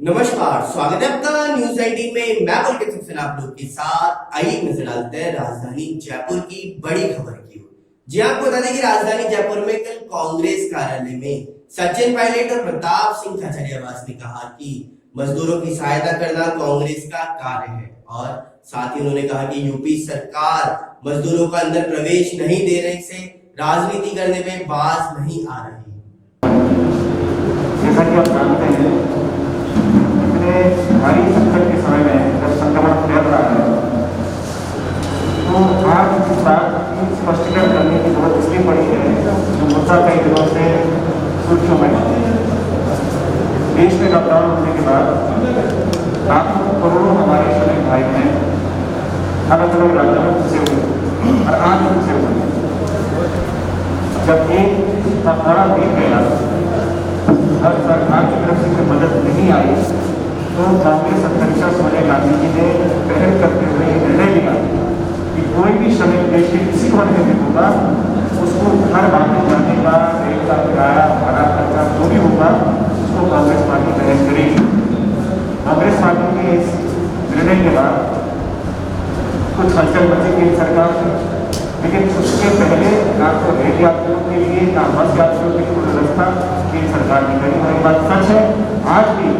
नमस्कार, स्वागत है आपका न्यूज 19 में। मैं पुलकित सिंह आप लोग के साथ। आइए नजर डालते हैं राजधानी जयपुर की बड़ी खबर की ओर। जी आपको बता दें कि राजधानी जयपुर में कल कांग्रेस कार्यालय में सचिन पायलट और प्रताप सिंह खचरियावास ने कहा कि मजदूरों की सहायता करना कांग्रेस का कार्य है और साथ ही उन्होंने कहा कि यूपी सरकार मजदूरों का अंदर प्रवेश नहीं दे रही से राजनीति करने में बाज नहीं आ रही। जैसा कि आप जानते हैं, भारी संकट के समय में जब संक्रमण फैल रहा है तो आज इस बात की स्पष्टीकरण करने की जरूरत इसलिए पड़ी है जो मुद्दा कई दिनों से सुर्खियों में है। देश में लॉकडाउन होने के बाद लाखों करोड़ों हमारे श्रमिक भाई बहन अलग अलग राज्यों में फंसे हुए और आज फंसे हुए। जब एक पखवाड़ा बीत गया और सरकार की तरफ से मदद नहीं आई तो कांग्रेस अध्यक्ष सोनिया गांधी जी ने पहल करते हुए निर्णय लिया कि कोई भी श्रमिक देश के किसी वर्ग में होगा उसको घर वापस जाने का रेल का किराया भाड़ा खर्चा जो भी होगा उसको कांग्रेस पार्टी वहन करेगी। कांग्रेस पार्टी के इस निर्णय के बाद कुछ हलचल मची केंद्र सरकार से, लेकिन उसके पहले ना तो रेल यात्रियों के लिए ना बस यात्रियों के लिए कोई व्यवस्था केंद्र सरकार ने करी। और एक बात सच है, आज भी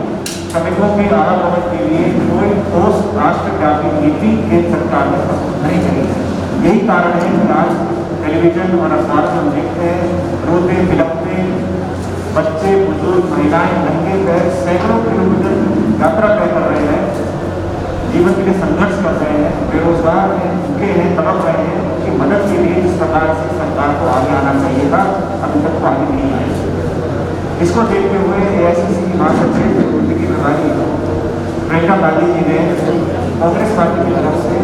श्रमिकों के आवागमन के लिए कोई ठोस राष्ट्रव्यापी नीति केंद्र सरकार ने प्रस्तुत नहीं करी है। यही कारण है कि आज टेलीविजन और अखबार में देखते हैं रोते बिलखते बच्चे बुजुर्ग महिलाएं नंगे पैर सैकड़ों किलोमीटर यात्रा तय कर रहे हैं, जीवन के लिए संघर्ष कर रहे हैं, बेरोजगार हैं, भूखे हैं, तड़प रहे हैं। उनकी मदद के लिए जिस प्रकार से सरकार को आगे आना चाहिए था अभी तक तो आगे नहीं आए। इसको देखते हुए एआईसीसी की महासचिव की प्रधानी प्रियंका गांधी जी ने कांग्रेस पार्टी की तरफ से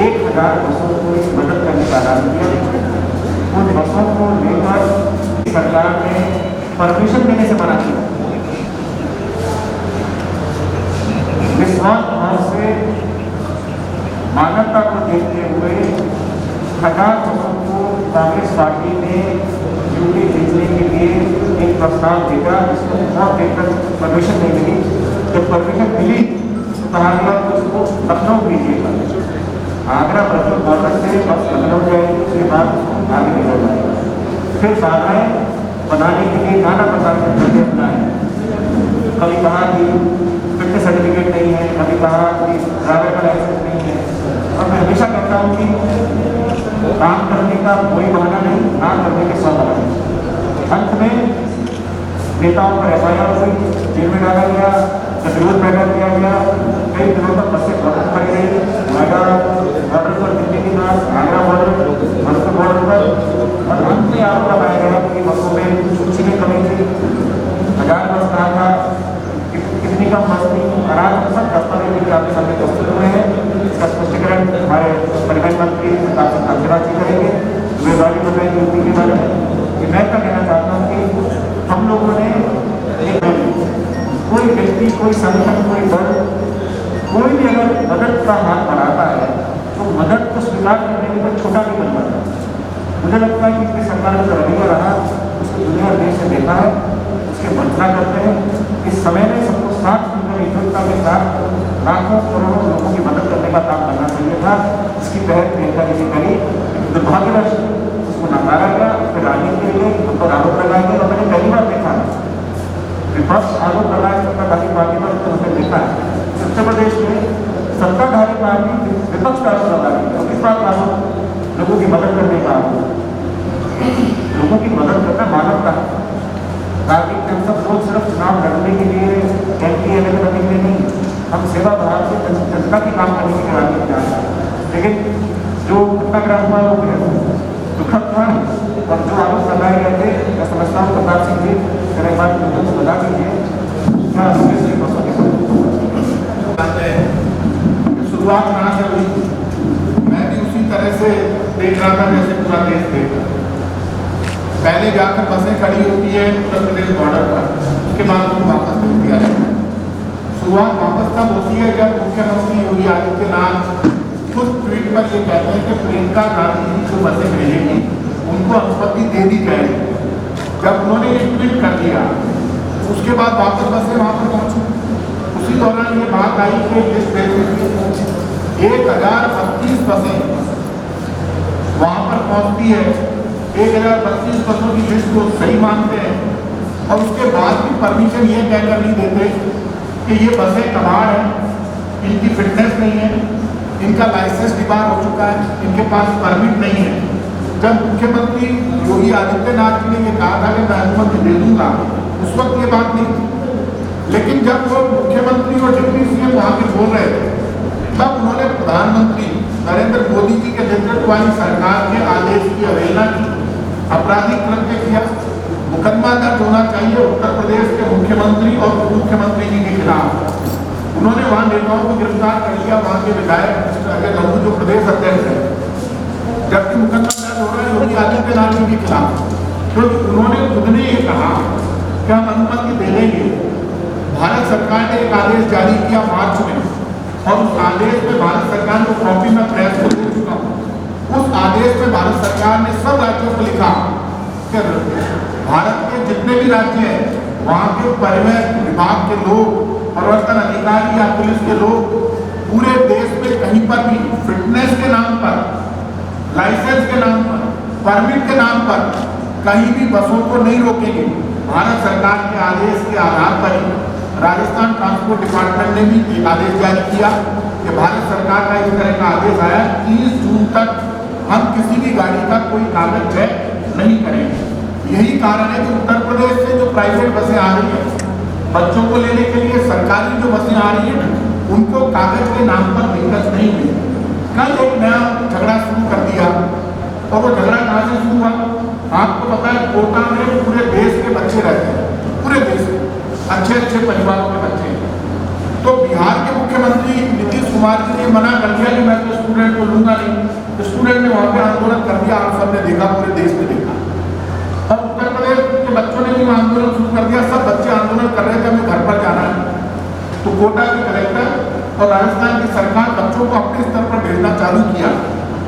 1000 बसों को मदद करने का ऐलान किया। उन बसों को लेकर सरकार ने परमिशन देने से मना किया। विश्वास भाव से मानवता को देखते हुए 1000 बसों को कांग्रेस पार्टी ने यूपी भेजने के लिए एक प्रस्ताव देगा, जिसको बहुत देर तक परमिशन नहीं मिली। जब परमिशन मिली तो कहा गया कि उसको लखनऊ भेजिएगा। आगरा बर्फी बॉर्डर से बस लखनऊ जाएगी, उसके बाद आगे निकल जाएगा। फिर बाधाएं बनाने के लिए नाना प्रकार के तरीके बनाए। कभी कहा कि फिटनेस सर्टिफिकेट नहीं है, कभी कहा कि ड्राइवर का लाइसेंस नहीं है। और मैं हमेशा कहता हूँ कि काम करने का कोई बहाना नहीं, ना करने के 100 बहाने। अंत में नेताओं पर FIR हुई, जेल में डाला गया, गतिरोध पैदा किया गया। कई दिनों तक बसें बंद पड़ी रही, नोएडा बॉर्डर पर दिल्ली के पास, आगरा बॉर्डर भरतपुर बॉर्डर पर। और अंत में आरोप लगाया गया कि बसों में सूची में कमी थी। 1000 बस कहा था, कितनी कम बस थी। और आज सब दस्तावेज लेकर आपके सामने प्रस्तुत हुए हैं। इसका स्पष्टीकरण हमारे परिवहन मंत्री प्रताप सिंह खचरियावास जी करेंगे। वे गाड़ी बताएं यूपी के बारे में। मैं क्या कहना चाहता हूँ कि हम लोगों ने कोई व्यक्ति, कोई संगठन, कोई दल, कोई भी अगर मदद का हाथ बढ़ाता है तो मदद को स्वीकार करने के लिए छोटा नहीं बन पाता। मुझे लगता है कि इनकी सरकार का रवैया रहा, उसको दुनिया और देश ने देखा है, उसके मंत्रणा करते हैं। इस समय में सबको साथ मिलकर एकजुटता के साथ लाखों करोड़ों लोगों की मदद करने का काम करना चाहिए था। इसकी पहल प्रियंका जी ने करी, दुर्भाग्यवश उसको नकारा गया। फिर राजनीति के लिए उन पर आरोप लगाया गया। और मैंने पहली बार देखा विपक्ष आरोप लगाए सत्ताधारी पार्टी पर, तो हमने देखा है उत्तर प्रदेश में सत्ताधारी पार्टी विपक्ष का आरोप लगा रही है। और किस बात का आरोप? लोगों की मदद करने का आरोप। लोगों की मदद करना मानवता है। ताकि हम सब लोग सिर्फ चुनाव लड़ने के लिए MP MLA बनने के लिए नहीं, हम सेवा भाव से जनता के काम करने के लिए राजनीति जा रहे हैं। लेकिन जो घटनाक्रम हुआ वो दुखद था। और जो आरोप लगाए गए थे, मैं समझता हूँ प्रताप सिंह जी मेरे बात को बता दीजिए क्या शुरुआत कहाँ से हुई। मैं भी उसी तरह से देख रहा था जैसे पूरा देश देख रहा। पहले जाकर बसें खड़ी होती है उत्तर प्रदेश बॉर्डर पर, उसके बाद उनको वापस भेज दिया जाता है। शुरुआत वापस तब होती है जब मुख्यमंत्री योगी आदित्यनाथ खुद ट्वीट पर ये कहते हैं कि प्रियंका गांधी जी जो बसें भेजेंगी उनको अनुमति दे दी जाएगी। जब उन्होंने ये ट्वीट कर दिया उसके बाद वापस बसें वहाँ पर पहुँची। उसी दौरान ये बात आई कि लिस्ट भेजी 1032 बसें वहाँ पर पहुँचती है, 1032 बसों की लिस्ट को सही मानते हैं और उसके बाद भी परमिशन ये कहकर नहीं देते कि ये बसें कबाड़ हैं, इनकी फिटनेस नहीं है, इनका लाइसेंस डिबार हो चुका है, इनके पास परमिट नहीं है। जब मुख्यमंत्री योगी आदित्यनाथ जी ने ये कहा था कि मैं अनुमति दे दूंगा, उस वक्त ये बात नहीं थी। लेकिन जब वो मुख्यमंत्री और डिप्टी सीएम वहाँ के बोल रहे थे, तब उन्होंने प्रधानमंत्री नरेंद्र मोदी जी के नेतृत्व वाली सरकार के आदेश की अवहेलना की, आपराधिक कृत्य किया, मुकदमा दर्ज होना चाहिए उत्तर प्रदेश के मुख्यमंत्री और उप मुख्यमंत्री जी के खिलाफ। उन्होंने वहाँ नेताओं को गिरफ्तार कर लिया, वहाँ के विधायक अजय लल्लू जो प्रदेश अध्यक्ष है, जबकि मुकदमा दर्ज हो रहा है योगी आदित्यनाथ जी के खिलाफ। तो उन्होंने खुद ने ये कहा कि हम अनुमति दे देंगे। भारत सरकार ने एक आदेश जारी किया मार्च में, और उस आदेश में भारत सरकार को कॉपी में प्रेस को दे चुका हूँ। उस आदेश में भारत सरकार ने सब राज्यों को लिखा कि भारत के जितने भी राज्य हैं वहाँ के परिवहन विभाग के लोग, प्रवर्तन अधिकारी या पुलिस के लोग पूरे देश में कहीं पर भी फिटनेस के नाम पर, लाइसेंस के नाम पर, परमिट के नाम पर कहीं भी बसों को नहीं रोकेंगे। भारत सरकार के आदेश के आधार पर ही राजस्थान ट्रांसपोर्ट डिपार्टमेंट ने भी एक आदेश जारी किया कि भारत सरकार का इस तरह का आदेश आया, 30 जून तक हम किसी भी गाड़ी का कोई कागज चेक नहीं करेंगे। यही कारण है कि उत्तर प्रदेश से जो प्राइवेट बसें आ रही हैं बच्चों को लेने के लिए, सरकारी जो बसें आ रही हैं उनको कागज के नाम पर दिक्कत नहीं हुई। कल एक नया झगड़ा शुरू कर दिया, और वो झगड़ा कहाँ से शुरू हुआ? आपको पता है कोटा में पूरे देश के बच्चे रहते हैं, पूरे देश के अच्छे अच्छे परिवारों के बच्चे। तो बिहार के मुख्यमंत्री नीतीश कुमार जी ने मना कर दिया कि मैं तो स्टूडेंट को लूंगा नहीं। तो स्टूडेंट ने वहाँ पे आंदोलन कर दिया, आप सबने देखा, पूरे देश में देखा। और उत्तर प्रदेश के बच्चों ने भी आंदोलन शुरू कर दिया, सब बच्चे आंदोलन कर रहे थे हमें घर पर जाना है। तो कोटा के कलेक्टर और राजस्थान की सरकार बच्चों को अपने स्तर पर भेजना चालू किया।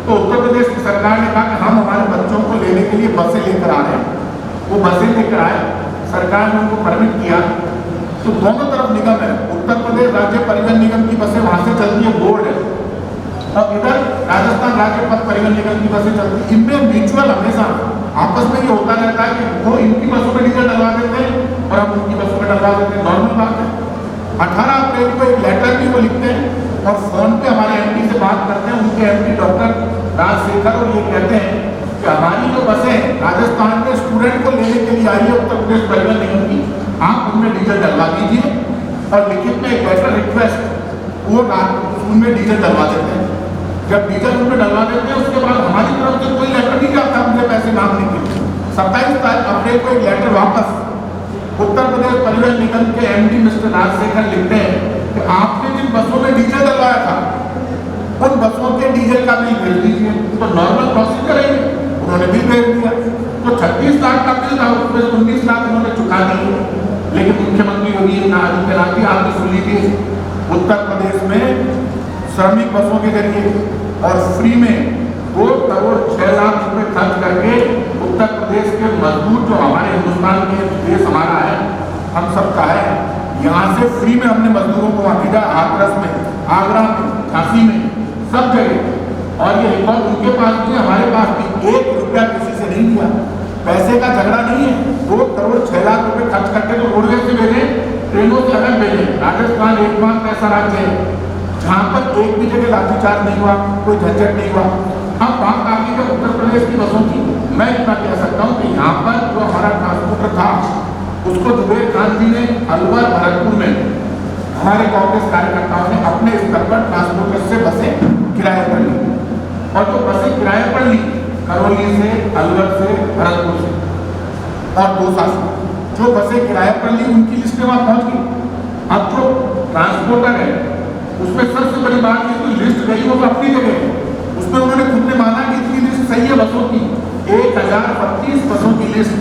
तो उत्तर प्रदेश की सरकार ने कहा कि हम हमारे बच्चों को लेने के लिए बसें लेकर आ रहे हैं। वो बसें लेकर आए, सरकार ने उनको परमिट किया। तो दोनों तरफ निगम है, उत्तर प्रदेश राज्य परिवहन निगम की बसें वहाँ से चलती है, बोर्ड है, और इधर राजस्थान राज्य पथ परिवहन निगम की बसें चलती है। इनमें म्यूचुअल हमेशा आपस में ये होता रहता है कि वो इनकी बसों में डीजल डलवा देते हैं और हम उनकी बसों में डलवा देते हैं, नॉर्मल बात है। 18 अप्रैल को एक लेटर भी वो लिखते हैं और फोन पे हमारे एमपी से बात करते हैं, उनके एमपी डॉक्टर राजशेखर, और ये कहते हैं कि हमारी जो बसें राजस्थान में स्टूडेंट को लेने के लिए आई है उत्तर प्रदेश परिवहन निगम की, आप उनमें डीजल डलवा दीजिए, और लिखित में एक लेटर रिक्वेस्ट वो उनमें डीजल डलवा देते हैं। जब डीजल उनमें डलवा देते हैं उसके बाद हमारी तरफ से कोई लेटर नहीं आता मुझे पैसे मांगने के लिए। 27 अप्रैल को एक लेटर वापस उत्तर प्रदेश परिवहन निगम के एमडी मिस्टर राजशेखर लिखते हैं कि आपने जिन बसों में डीजल डलवाया था उन बसों के डीजल का बिल भेज दीजिए। तो नॉर्मल प्रोसीजर है, उन्होंने बिल भेज दिया। तो 36 लाख का बिल था, उसमें 19 लाख उन्होंने चुका दिए। लेकिन मुख्यमंत्री योगी आदित्यनाथ जी, आपने सुन लीजिए, उत्तर प्रदेश में श्रमिक बसों के जरिए और फ्री में 2 करोड़ 6 लाख रुपए खर्च करके उत्तर प्रदेश के मजदूर, जो हमारे हिंदुस्तान के देश हमारा है, हम सबका है, यहाँ से फ्री में हमने मजदूरों को वहाँ भेजा, हाथरस में, आगरा में, झांसी में, सब जगह। और ये रिकॉर्ड उनके पास भी, हमारे पास भी, 1 रुपया किसी से नहीं दिया। पैसे का झगड़ा नहीं है, 2 करोड़ 6 लाख रुपए खर्च करके तो रोडवेज से भेजे, ट्रेनों से अलग भेजे। राजस्थान एकमात्र ऐसा राज्य है जहाँ पर एक भी जगह लाठीचार्ज नहीं हुआ, कोई झंझट नहीं हुआ। अब बात आगे है उत्तर प्रदेश की बसों की। मैं इतना कह सकता हूँ कि यहाँ पर जो हमारा ट्रांसपोर्टर था उसको जुबेर खान जी ने अलवर भरतपुर में हमारे कांग्रेस कार्यकर्ताओं ने अपने स्तर पर ट्रांसपोर्टर से बसें किराए पर ली, और जो बसें किराए पर ली करौली से, अलवर से, भरतपुर से, और 2 साल जो बसें किराए पर ली उनकी लिस्टें वहाँ पहुँच गई। अब जो ट्रांसपोर्टर है उसमें सबसे बड़ी बात ये तो लिस्ट गई वो तो अपनी जगह है, उसमें उन्होंने खुद ने माना कि इतनी लिस्ट सही है बसों की, 1032 बसों की लिस्ट,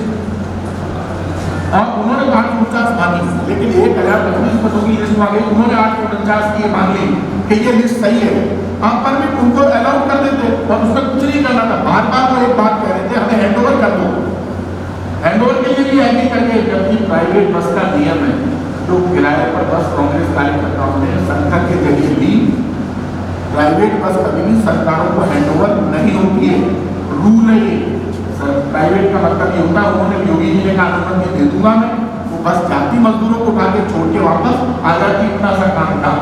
और उन्होंने 849 मानी, लेकिन 1032 बसों की लिस्ट मांगी, उन्होंने 849 की मान ली कि ये लिस्ट सही है। आप पर भी उनको अलाउ कर देते और उसमें कुछ नहीं करना था। बार बार वो एक बात कह रहे थे हमें हैंड ओवर कर दो, हैंड ओवर के लिए भी एग्री करके, जबकि प्राइवेट बस का नियम है जो किराए पर बस कांग्रेस कार्यकर्ताओं ने संगठन के जरिए ली, प्राइवेट बस कभी भी सरकारों को हैंडओवर नहीं होती है, रूल है ये। प्राइवेट का मतलब ये होता है, उन्होंने योगी जी ने कहा अनुमति दे दूंगा मैं, वो बस जाती मजदूरों को उठा के छोड़ के वापस आ जाती, इतना सा काम था।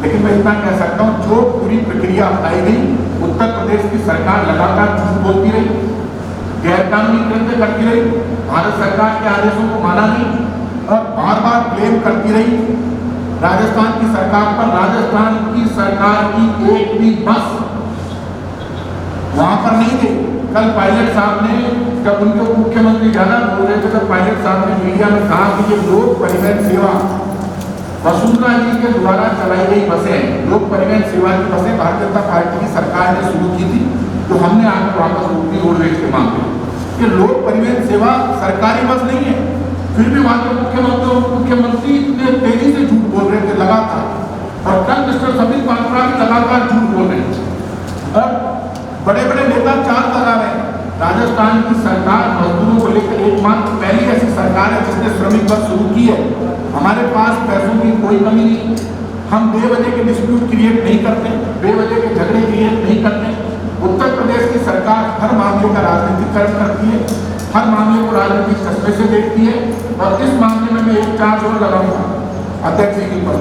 लेकिन मैं इतना कह सकता हूँ, जो पूरी प्रक्रिया अपनाई गई, उत्तर प्रदेश की सरकार लगातार झूठ बोलती रही, गैरकानूनी कृत्य करती रही, भारत सरकार के आदेशों को माना नहीं और बार बार क्लेम करती रही राजस्थान की सरकार पर। राजस्थान की सरकार की एक भी बस वहां पर नहीं थी। कल पायलट साहब ने, जब उनके मुख्यमंत्री ज्यादा बोल रहे थे, तब पायलट साहब ने मीडिया में कहा कि ये लोक परिवहन सेवा वसुंधरा जी के द्वारा चलाई गई बसें, लोक परिवहन सेवा की बसें भारतीय जनता पार्टी की सरकार ने शुरू की थी, तो हमने आगे वापस रोकी रोडवेज के मामले। ये लोक परिवहन सेवा सरकारी बस नहीं है, फिर भी वहां के मुख्यमंत्री इतने तेजी से झूठ बोल रहे थे लगातार, और कल मिस्टर समीर पात्रा भी लगातार झूठ बोल रहे हैं और बड़े बड़े नेता चार लगा रहे हैं। राजस्थान की सरकार मजदूरों को लेकर एकमात्र पहली ऐसी सरकार है जिसने श्रमिक बस शुरू की है। हमारे पास पैसों की कोई कमी नहीं, हम बेवजह के डिस्प्यूट क्रिएट नहीं करते, बेवजह के झगड़े क्रिएट नहीं करते। उत्तर प्रदेश की सरकार हर मामले का राजनीतिकरण करती है, हर मामले को राजनीतिक चश्मे से देखती है, और इस मामले में मैं एक चार्ज और लगाऊंगा अध्यक्ष जी पर।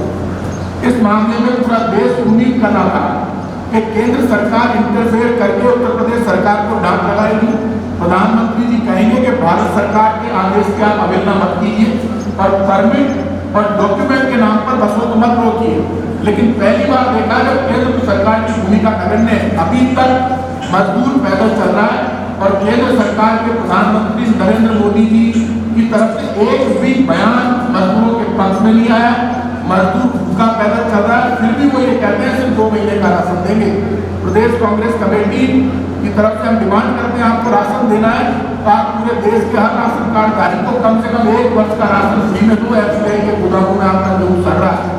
इस मामले में पूरा देश उम्मीद कर रहा था कि केंद्र सरकार इंटरफेयर करके उत्तर प्रदेश सरकार को डांट लगाएगी। प्रधानमंत्री जी कहेंगे कि भारत सरकार के आदेश की आप अवहेलना मत कीजिए और परमिट और डॉक्यूमेंट के नाम पर बसों को मत रोकिए। लेकिन पहली बार देखा जब केंद्र सरकार की भूमिका नगण्य है। अभी तक मजदूर पैदल चल रहा है और केंद्र सरकार के प्रधानमंत्री नरेंद्र मोदी जी की तरफ से एक भी बयान मजदूरों के पक्ष में नहीं आया। मजदूर भूखा पैदल चल रहा है, फिर भी वो ये कहते हैं सिर्फ 2 महीने का राशन देंगे। प्रदेश कांग्रेस कमेटी की तरफ से हम डिमांड करते हैं, आपको राशन देना है तो आप पूरे देश के हर राशन कार्डधारी को कम से कम 1 वर्ष का राशन फ्री में दो। एफसीआई के गोदामों में आपका जो सड़ रहा है,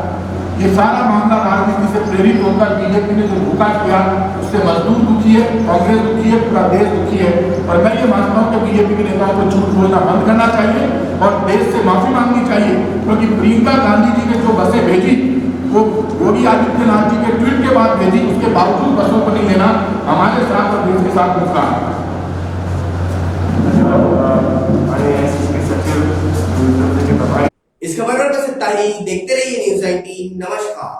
ये सारा मामला राजनीति से प्रेरित होकर बीजेपी ने जो धोखा किया उससे मजदूर दुखी है, कांग्रेस दुखी है, पूरा देश दुखी है। और मैं ये मानता हूँ कि बीजेपी के नेताओं को झूठ बोलना बंद करना चाहिए और देश से माफी मांगनी चाहिए, क्योंकि प्रियंका गांधी जी ने जो बसें भेजी वो योगी आदित्यनाथ जी के ट्वीट के बाद भेजी, उसके बावजूद बसों को नहीं लेना हमारे साथ और देश के साथ धोखा है। इस खबर पर बस इतना ही। देखते रहिए न्यूज़ 19। नमस्कार।